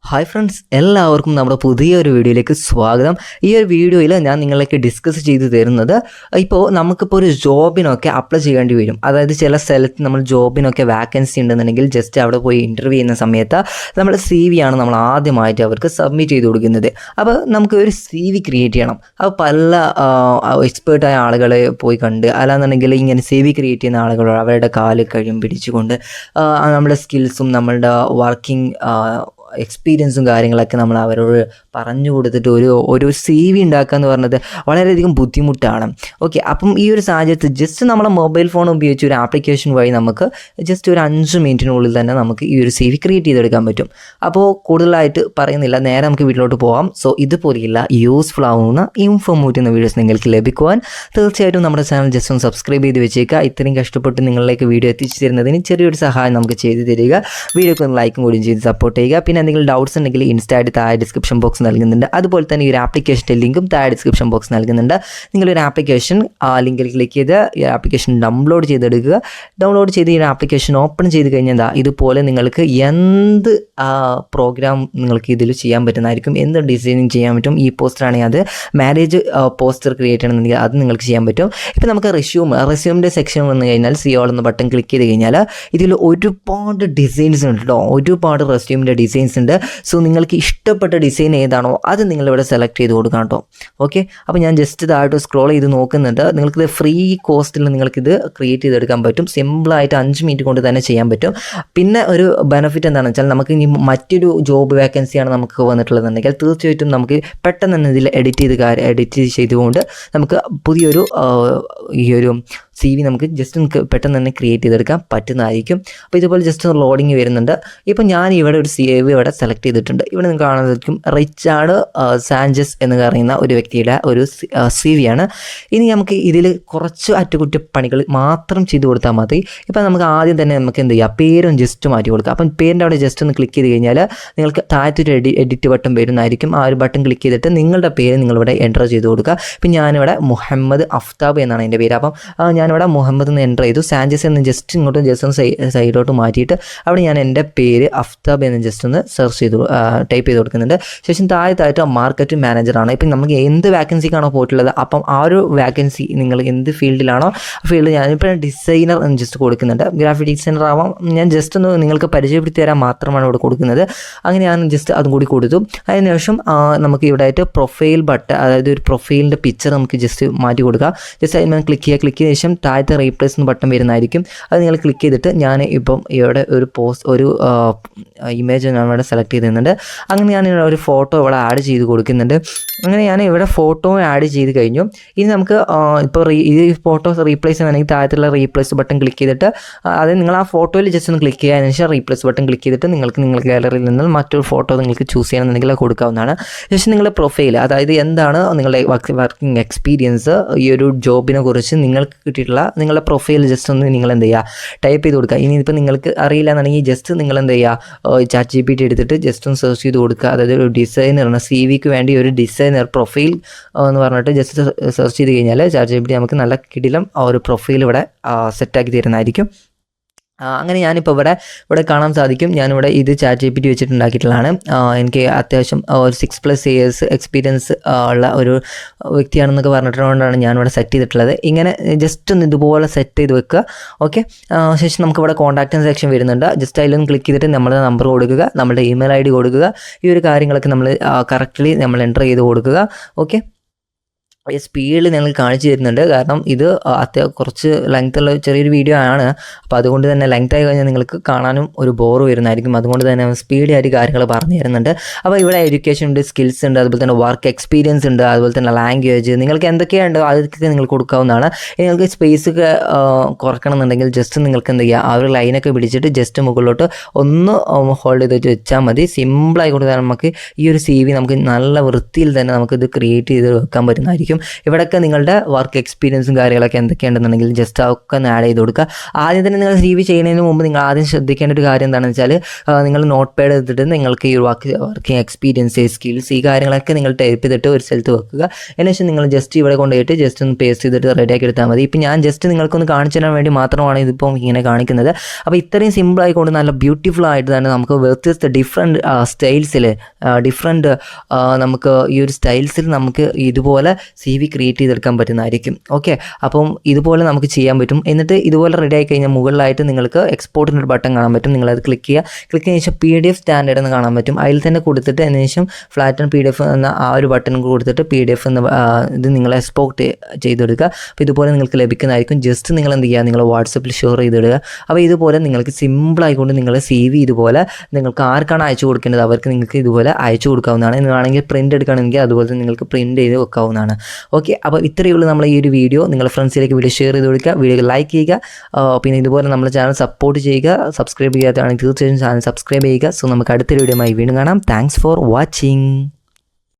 Hi friends, എല്ലാവർക്കും നമ്മുടെ പുതിയൊരു വീഡിയോയിലേക്ക് സ്വാഗതം. ഈ ഒരു വീഡിയോയിൽ ഞാൻ നിങ്ങളിലേക്ക് ഡിസ്കസ് ചെയ്ത് തരുന്നത്, ഇപ്പോൾ നമുക്കിപ്പോൾ ഒരു ജോബിനൊക്കെ അപ്ലൈ ചെയ്യേണ്ടി വരും. അതായത് ചില സ്ഥലത്ത് നമ്മൾ ജോബിനൊക്കെ വാക്കൻസി ഉണ്ടെന്നുണ്ടെങ്കിൽ ജസ്റ്റ് അവിടെ പോയി ഇൻ്റർവ്യൂ ചെയ്യുന്ന സമയത്ത് നമ്മുടെ CV ആണ് നമ്മൾ ആദ്യമായിട്ട് അവർക്ക് സബ്മിറ്റ് ചെയ്ത് കൊടുക്കുന്നത്. അപ്പോൾ നമുക്ക് ഒരു CV ക്രിയേറ്റ് ചെയ്യണം. അപ്പോൾ പല എക്സ്പേർട്ടായ ആളുകളെ പോയി കണ്ട്, അല്ലാന്നുണ്ടെങ്കിൽ ഇങ്ങനെ CV ക്രിയേറ്റ് ചെയ്യുന്ന ആളുകൾ അവരുടെ കാല് കഴിയും പിടിച്ചുകൊണ്ട് നമ്മുടെ സ്കിൽസും നമ്മളുടെ വർക്കിംഗ് എക്സ്പീരിയൻസും കാര്യങ്ങളൊക്കെ നമ്മൾ അവരോട് പറഞ്ഞു കൊടുത്തിട്ട് ഒരു CV ഉണ്ടാക്കുക എന്ന് പറഞ്ഞത് വളരെയധികം ബുദ്ധിമുട്ടാണ്. ഓക്കെ, അപ്പം ഈ ഒരു സാഹചര്യത്തിൽ ജസ്റ്റ് നമ്മളെ മൊബൈൽ ഫോൺ ഉപയോഗിച്ച് ഒരു ആപ്ലിക്കേഷൻ വഴി നമുക്ക് ജസ്റ്റ് ഒരു 5 മിനിറ്റിനുള്ളിൽ തന്നെ നമുക്ക് ഈ ഒരു CV ക്രിയേറ്റ് ചെയ്തെടുക്കാൻ പറ്റും. അപ്പോൾ കൂടുതലായിട്ട് പറയുന്നില്ല, നേരെ നമുക്ക് വീട്ടിലോട്ട് പോകാം. സോ ഇതുപോലെയുള്ള യൂസ്ഫുൾ ആവുന്ന ഇൻഫോർമേറ്റീവ് എന്ന വീഡിയോസ് നിങ്ങൾക്ക് ലഭിക്കുവാൻ തീർച്ചയായിട്ടും നമ്മുടെ ചാനൽ ജസ്റ്റ് ഒന്ന് സബ്സ്ക്രൈബ് ചെയ്ത് വെച്ചേക്കുക. ഇത്രയും കഷ്ടപ്പെട്ട് നിങ്ങളിലേക്ക് വീഡിയോ എത്തിച്ചു തരുന്നതിന് ചെറിയൊരു സഹായം നമുക്ക് ചെയ്തു തരിക. വീഡിയോക്ക് ഒന്ന് ലൈക്കും കൂടി ചെയ്ത് സപ്പോർട്ട് ചെയ്യുക. പിന്നെ എന്തെങ്കിലും ഡൗട്ട്സ് ഉണ്ടെങ്കിൽ ഇൻസ്റ്റായിട്ട് താഴെ ഡിസ്ക്രിപ്ഷൻ ബോക്സ് നൽകുന്നുണ്ട്. അതുപോലെ തന്നെ ഈ ഒരു ആപ്ലിക്കേഷൻ്റെ ലിങ്കും താഴെ ഡിസ്ക്രിപ്ഷൻ ബോക്സ് നൽകുന്നുണ്ട്. നിങ്ങളൊരു ആപ്ലിക്കേഷൻ ലിങ്കിൽ ക്ലിക്ക് ചെയ്ത് ഈ ആപ്ലിക്കേഷൻ ഡൗൺലോഡ് ചെയ്തെടുക്കുക. ഡൗൺലോഡ് ചെയ്ത് ഈ ആപ്ലിക്കേഷൻ ഓപ്പൺ ചെയ്ത് കഴിഞ്ഞാൽ ഇതുപോലെ നിങ്ങൾക്ക് എന്ത് പ്രോഗ്രാം നിങ്ങൾക്ക് ഇതിൽ ചെയ്യാൻ പറ്റുന്നതായിരിക്കും. എന്ത് ഡിസൈനിങ് ചെയ്യാൻ പറ്റും. ഈ പോസ്റ്ററാണെങ്കിൽ അത് മാരേജ് പോസ്റ്റർ ക്രിയേറ്റ് ചെയ്യണമെന്നുണ്ടെങ്കിൽ അത് നിങ്ങൾക്ക് ചെയ്യാൻ പറ്റും. ഇപ്പോൾ നമുക്ക് റെസ്യൂമിൻ്റെ സെക്ഷൻ വന്നു കഴിഞ്ഞാൽ ഓൾ എന്ന ബട്ടൺ ക്ലിക്ക് ചെയ്ത് കഴിഞ്ഞാൽ ഇതിൽ ഒരുപാട് ഡിസൈൻസ് ഉണ്ട് കേട്ടോ. ഒരുപാട് റെസ്യൂമിൻ്റെ ഡിസൈൻസ് ഉണ്ട്. സോ നിങ്ങൾക്ക് ഇഷ്ടപ്പെട്ട ഡിസൈൻ ഏതാണോ അത് നിങ്ങളിവിടെ സെലക്ട് ചെയ്ത് കൊടുക്കണം കേട്ടോ. ഓക്കെ, അപ്പോൾ ഞാൻ ജസ്റ്റ് ഇതായിട്ട് സ്ക്രോൾ ചെയ്ത് നോക്കുന്നുണ്ട്. നിങ്ങൾക്കിത് ഫ്രീ കോസ്റ്റിൽ നിങ്ങൾക്കിത് ക്രിയേറ്റ് ചെയ്തെടുക്കാൻ പറ്റും. സിമ്പിളായിട്ട് 5 മിനിറ്റ് കൊണ്ട് തന്നെ ചെയ്യാൻ പറ്റും. പിന്നെ ഒരു ബെനിഫിറ്റ് എന്താണെന്ന് വെച്ചാൽ, നമുക്ക് ഇനി മറ്റൊരു ജോബ് വേക്കൻസിയാണ് നമുക്ക് വന്നിട്ടുള്ളതെന്നുണ്ടെങ്കിൽ തീർച്ചയായിട്ടും നമുക്ക് പെട്ടെന്ന് തന്നെ ഇതിൽ എഡിറ്റ് ചെയ്തുകൊണ്ട് നമുക്ക് പുതിയൊരു ഈ ഒരു CV നമുക്ക് ജസ്റ്റ് പെട്ടെന്ന് തന്നെ ക്രിയേറ്റ് ചെയ്തെടുക്കാൻ പറ്റുന്നതായിരിക്കും. അപ്പോൾ ഇതുപോലെ ജസ്റ്റ് ലോഡിങ് വരുന്നുണ്ട്. ഇപ്പോൾ ഞാൻ ഇവിടെ ഒരു CV ഇവിടെ സെലക്ട് ചെയ്തിട്ടുണ്ട്. ഇവിടെ നിങ്ങൾക്ക് കാണുന്നതായിരിക്കും റിച്ചാർഡ് സാഞ്ചസ് എന്ന് പറയുന്ന ഒരു വ്യക്തിയുടെ ഒരു CV ആണ്. ഇനി നമുക്ക് ഇതിൽ കുറച്ച് അറ്റകുറ്റപ്പണികൾ മാത്രം ചെയ്ത് കൊടുത്താൽ മതി. ഇപ്പോൾ നമുക്ക് ആദ്യം തന്നെ നമുക്ക് എന്ത് ചെയ്യാം, പേരും ജസ്റ്റ് മാറ്റി കൊടുക്കുക. അപ്പം പേരിൻ്റെ അവിടെ ജസ്റ്റ് ഒന്ന് ക്ലിക്ക് ചെയ്ത് കഴിഞ്ഞാൽ നിങ്ങൾക്ക് താഴത്തൊരു എഡിറ്റ് ബട്ടൺ വരുന്നതായിരിക്കും. ആ ഒരു ബട്ടൺ ക്ലിക്ക് ചെയ്തിട്ട് നിങ്ങളുടെ പേര് നിങ്ങളിവിടെ എൻ്റർ ചെയ്ത് കൊടുക്കുക. ഇപ്പം ഞാനിവിടെ മുഹമ്മദ് അഫ്താബ് എന്നാണ് എൻ്റെ പേര്. അപ്പം ഞാനിവിടെ മുഹമ്മദ് എന്ന് എൻ്റർ ചെയ്തു. സാഞ്ചസ് എന്ന് ജസ്റ്റ് ഇങ്ങോട്ട് ജസ്റ്റ് ഒന്ന് സൈഡോട്ട് മാറ്റിയിട്ട് അവിടെ ഞാൻ എൻ്റെ പേര് അഫ്താബ് എന്ന് ജസ്റ്റ് ഒന്ന് സെർച്ച് ചെയ്തു ടൈപ്പ് ചെയ്ത് കൊടുക്കുന്നുണ്ട്. ശേഷം താഴത്തായിട്ട് മാർക്കറ്റ് മാനേജറാണ്. ഇപ്പം നമുക്ക് എന്ത് വാക്കൻസിക്കാണോ പോയിട്ടുള്ളത്, അപ്പം ആ ഒരു വാക്കൻസി നിങ്ങൾ എന്ത് ഫീൽഡിലാണോ ആ ഫീൽഡ് ഞാനിപ്പോൾ ഡിസൈനർ എന്ന് ജസ്റ്റ് കൊടുക്കുന്നുണ്ട്. ഗ്രാഫിക് ഡിസൈനർ ആവാം. ഞാൻ ജസ്റ്റ് ഒന്ന് നിങ്ങൾക്ക് പരിചയപ്പെടുത്തി തരാൻ മാത്രമാണ് ഇവിടെ കൊടുക്കുന്നത്. അങ്ങനെ ഞാൻ ജസ്റ്റ് അതും കൂടി കൊടുത്തു. അതിനുശേഷം നമുക്ക് ഇവിടെ ആയിട്ട് പ്രൊഫൈൽ ബട്ടൺ, അതായത് ഒരു പ്രൊഫൈലിൻ്റെ പിക്ചർ നമുക്ക് ജസ്റ്റ് മാറ്റി കൊടുക്കുക. ജസ്റ്റ് അതിന് ക്ലിക്ക് ചെയ്ത ശേഷം താഴത്തെ റീപ്ലേസ് എന്ന് ബട്ടൺ വരുന്നതായിരിക്കും. അത് നിങ്ങൾ ക്ലിക്ക് ചെയ്തിട്ട് ഞാൻ ഇപ്പം ഇവിടെ ഒരു ഇമേജ് ഞാൻ ഇവിടെ സെലക്ട് ചെയ്തിരുന്നുണ്ട്. അങ്ങനെ ഞാൻ ഒരു ഫോട്ടോ ഇവിടെ ആഡ് ചെയ്ത് കൊടുക്കുന്നുണ്ട്. അങ്ങനെ ഞാൻ ഇവിടെ ഫോട്ടോ ആഡ് ചെയ്ത് കഴിഞ്ഞു. ഇനി നമുക്ക് ഇപ്പോൾ ഈ ഫോട്ടോസ് റീപ്ലേസ് ചെയ്യണമെങ്കിൽ താഴത്തുള്ള റീപ്ലേസ് ബട്ടൺ ക്ലിക്ക് ചെയ്തിട്ട്, അതായത് നിങ്ങൾ ആ ഫോട്ടോയിൽ ജസ്റ്റ് ഒന്ന് ക്ലിക്ക് ചെയ്യാൻ ശേഷം റീപ്ലേസ് ബട്ടൺ ക്ലിക്ക് ചെയ്തിട്ട് നിങ്ങൾക്ക് നിങ്ങളുടെ ഗാലറിയിൽ നിന്ന് മറ്റൊരു ഫോട്ടോ നിങ്ങൾക്ക് ചൂസ് ചെയ്യണമെന്നുണ്ടെങ്കിൽ അത് കൊടുക്കാവുന്നതാണ്. ശേഷം നിങ്ങളുടെ പ്രൊഫൈൽ, അതായത് എന്താണ് നിങ്ങളുടെ വർക്കിംഗ് എക്സ്പീരിയൻസ്, ഈ ഒരു ജോബിനെ കുറിച്ച് നിങ്ങൾക്ക് കിട്ടിയിട്ടുള്ള നിങ്ങളുടെ പ്രൊഫൈൽ ജസ്റ്റ് ഒന്ന് നിങ്ങൾ എന്ത് ചെയ്യുക, ടൈപ്പ് ചെയ്ത് കൊടുക്കുക. ഇനി ഇപ്പോൾ നിങ്ങൾക്ക് അറിയില്ല എന്നുണ്ടെങ്കിൽ ജസ്റ്റ് നിങ്ങൾ എന്ത് ചെയ്യുക, ചാറ്റ് GPT എടുത്തിട്ട് ജസ്റ്റ് ഒന്ന് സെർച്ച് ചെയ്ത് കൊടുക്കുക. അതായത് ഒരു ഡിസൈനറാണ്, CVക്ക് വേണ്ടി ഒരു ഡിസൈനർ പ്രൊഫൈൽ എന്ന് പറഞ്ഞിട്ട് ജസ്റ്റ് സെർച്ച് ചെയ്ത് കഴിഞ്ഞാൽ ചാറ്റ് GPT നമുക്ക് നല്ല കിടിലം ഒരു പ്രൊഫൈൽ ഇവിടെ സെറ്റാക്കി തരുന്നതായിരിക്കും. അങ്ങനെ ഞാനിപ്പോൾ ഇവിടെ കാണാൻ സാധിക്കും. ഞാനിവിടെ ഇത് ചാറ്റ് GPT വെച്ചിട്ടുണ്ടാക്കിയിട്ടുള്ളതാണ്. എനിക്ക് അത്യാവശ്യം ഒരു 6+ years എക്സ്പീരിയൻസ് ഉള്ള ഒരു വ്യക്തിയാണെന്നൊക്കെ പറഞ്ഞിട്ടുകൊണ്ടാണ് ഞാനിവിടെ സെറ്റ് ചെയ്തിട്ടുള്ളത്. ഇങ്ങനെ ജസ്റ്റ് ഒന്ന് ഇതുപോലെ സെറ്റ് ചെയ്ത് വെക്കുക. ഓക്കെ, ശേഷം നമുക്കിവിടെ കോൺടാക്റ്റ് സെക്ഷൻ വരുന്നുണ്ട്. ജസ്റ്റ് അതിലൊന്ന് ക്ലിക്ക് ചെയ്തിട്ട് നമ്മുടെ നമ്പർ കൊടുക്കുക, നമ്മുടെ ഇമെയിൽ ID കൊടുക്കുക. ഈ ഒരു കാര്യങ്ങളൊക്കെ നമ്മൾ കറക്റ്റ്ലി നമ്മൾ എൻ്റർ ചെയ്ത് കൊടുക്കുക. ഓക്കെ, സ്പീഡിൽ ഞങ്ങൾ കാണിച്ചു തരുന്നുണ്ട്. കാരണം ഇത് കുറച്ച് ലെങ്ത്തുള്ള ചെറിയൊരു വീഡിയോ ആണ്. അപ്പോൾ അതുകൊണ്ട് തന്നെ ലെങ്ത് ആയി കഴിഞ്ഞാൽ നിങ്ങൾക്ക് കാണാനും ഒരു ബോർ വരുന്നതായിരിക്കും. അതുകൊണ്ട് തന്നെ സ്പീഡിയായിട്ട് കാര്യങ്ങൾ പറഞ്ഞു തരുന്നുണ്ട്. അപ്പോൾ ഇവിടെ എഡ്യൂക്കേഷൻ ഉണ്ട്, സ്കിൽസ് ഉണ്ട്, അതുപോലെ തന്നെ വർക്ക് എക്സ്പീരിയൻസ് ഉണ്ട്, അതുപോലെ തന്നെ ലാംഗ്വേജ്, നിങ്ങൾക്ക് എന്തൊക്കെയുണ്ട് അതൊക്കെ നിങ്ങൾ കൊടുക്കാവുന്നതാണ്. നിങ്ങൾക്ക് സ്പേസ് ഒക്കെ കുറക്കണം എന്നുണ്ടെങ്കിൽ ജസ്റ്റ് നിങ്ങൾക്ക് എന്ത് ചെയ്യുക, ആ ഒരു ലൈനൊക്കെ പിടിച്ചിട്ട് ജസ്റ്റ് മുകളിലോട്ട് ഒന്ന് ഹോൾഡ് ചെയ്തിട്ട് വെച്ചാൽ മതി. സിമ്പിളായി കൊടുത്താൽ നമുക്ക് ഈ ഒരു CV നമുക്ക് നല്ല വൃത്തിയിൽ തന്നെ നമുക്കിത് ക്രിയേറ്റ് ചെയ്ത് വെക്കാൻ പറ്റുന്നതായിരിക്കും. ആയിരിക്കും. ഇവിടെയൊക്കെ നിങ്ങളുടെ വർക്ക് എക്സ്പീരിയൻസും കാര്യങ്ങളൊക്കെ എന്തൊക്കെയുണ്ടെന്നുണ്ടെങ്കിൽ ജസ്റ്റ് അതൊക്കെ ഒന്ന് ആഡ് ചെയ്ത് കൊടുക്കുക. ആദ്യം തന്നെ നിങ്ങൾ CV ചെയ്യുന്നതിന് മുമ്പ് നിങ്ങൾ ആദ്യം ശ്രദ്ധിക്കേണ്ട ഒരു കാര്യം എന്താണെന്ന് വെച്ചാൽ നിങ്ങൾ നോട്ട് പാഡ് എടുത്തിട്ട് നിങ്ങൾക്ക് ഈ വർക്കിംഗ് എക്സ്പീരിയൻസ്, സ്കിൽസ്, ഈ കാര്യങ്ങളൊക്കെ നിങ്ങൾ ടൈപ്പ് ചെയ്തിട്ട് ഒരു സ്ഥലത്ത് വെക്കുക. അതിനുശേഷം നിങ്ങൾ ജസ്റ്റ് ഇവിടെ കൊണ്ടുപോയിട്ട് ജസ്റ്റ് ഒന്ന് പേസ്റ്റ് ചെയ്തിട്ട് റെഡിയാക്കി എടുത്താൽ മതി. ഇപ്പം ഞാൻ ജസ്റ്റ് നിങ്ങൾക്കൊന്ന് കാണിച്ചു തരാൻ വേണ്ടി മാത്രമാണ് ഇതിപ്പോൾ ഇങ്ങനെ കാണിക്കുന്നത്. അപ്പോൾ ഇത്രയും സിമ്പിൾ ആയിക്കൊണ്ട് നല്ല ബ്യൂട്ടിഫുൾ ആയിട്ട് തന്നെ നമുക്ക് വ്യത്യസ്ത ഡിഫറെൻറ്റ് സ്റ്റൈൽസിൽ നമുക്ക് ഈ ഒരു സ്റ്റൈൽസിൽ നമുക്ക് ഇതുപോലെ CV ക്രിയേറ്റ് ചെയ്തെടുക്കാൻ പറ്റുന്നതായിരിക്കും. ഓക്കെ, അപ്പം ഇതുപോലെ നമുക്ക് ചെയ്യാൻ പറ്റും. എന്നിട്ട് ഇതുപോലെ റെഡി ആയി കഴിഞ്ഞാൽ മുകളിലായിട്ട് നിങ്ങൾക്ക് എക്സ്പോർട്ടിൻ്റെ ഒരു ബട്ടൺ കാണാൻ പറ്റും. നിങ്ങളത് ക്ലിക്ക് ചെയ്യുക. ശേഷം PDF സ്റ്റാൻഡേർഡ് എന്ന് കാണാൻ പറ്റും. അതിൽ തന്നെ കൊടുത്തിട്ട് അതിനുശേഷം ഫ്ലാറ്റൻ PDF എന്ന ആ ഒരു ബട്ടൺ കൊടുത്തിട്ട് PDF എന്ന ഇത് നിങ്ങൾ എക്സ്പോർട്ട് ചെയ്തെടുക്കുക. അപ്പോൾ ഇതുപോലെ നിങ്ങൾക്ക് ലഭിക്കുന്നതായിരിക്കും. ജസ്റ്റ് നിങ്ങൾ എന്ത് ചെയ്യുക, നിങ്ങൾ വാട്സപ്പിൽ ഷെയർ ചെയ്തിടുക. അപ്പോൾ ഇതുപോലെ നിങ്ങൾക്ക് സിമ്പിളായിക്കൊണ്ട് നിങ്ങളുടെ CV ഇതുപോലെ നിങ്ങൾക്ക് ആർക്കാണ് അയച്ചു കൊടുക്കേണ്ടത് അവർക്ക് നിങ്ങൾക്ക് ഇതുപോലെ അയച്ചു കൊടുക്കാവുന്നതാണ്. നിങ്ങളാണെങ്കിൽ പ്രിൻ്റ് എടുക്കുകയാണെങ്കിൽ അതുപോലെ തന്നെ നിങ്ങൾക്ക് പ്രിൻ്റ് ചെയ്ത് വെക്കാവുന്നതാണ്. ഓക്കെ, അപ്പോൾ ഇത്രയേ ഉള്ളൂ നമ്മൾ ഈ ഒരു വീഡിയോ. നിങ്ങളുടെ ഫ്രണ്ട്സിലേക്ക് വീഡിയോ ഷെയർ ചെയ്ത് കൊടുക്കുക, വീഡിയോ ലൈക്ക് ചെയ്യുക. പിന്നെ ഇതുപോലെ നമ്മുടെ ചാനൽ സപ്പോർട്ട് ചെയ്യുക. സബ്സ്ക്രൈബ് ചെയ്യാത്തതാണെങ്കിൽ തീർച്ചയായും ചാനൽ സബ്സ്ക്രൈബ് ചെയ്യുക. സോ നമുക്ക് അടുത്തൊരു വീഡിയോയുമായി വീണ്ടും കാണാം. Thanks for watching.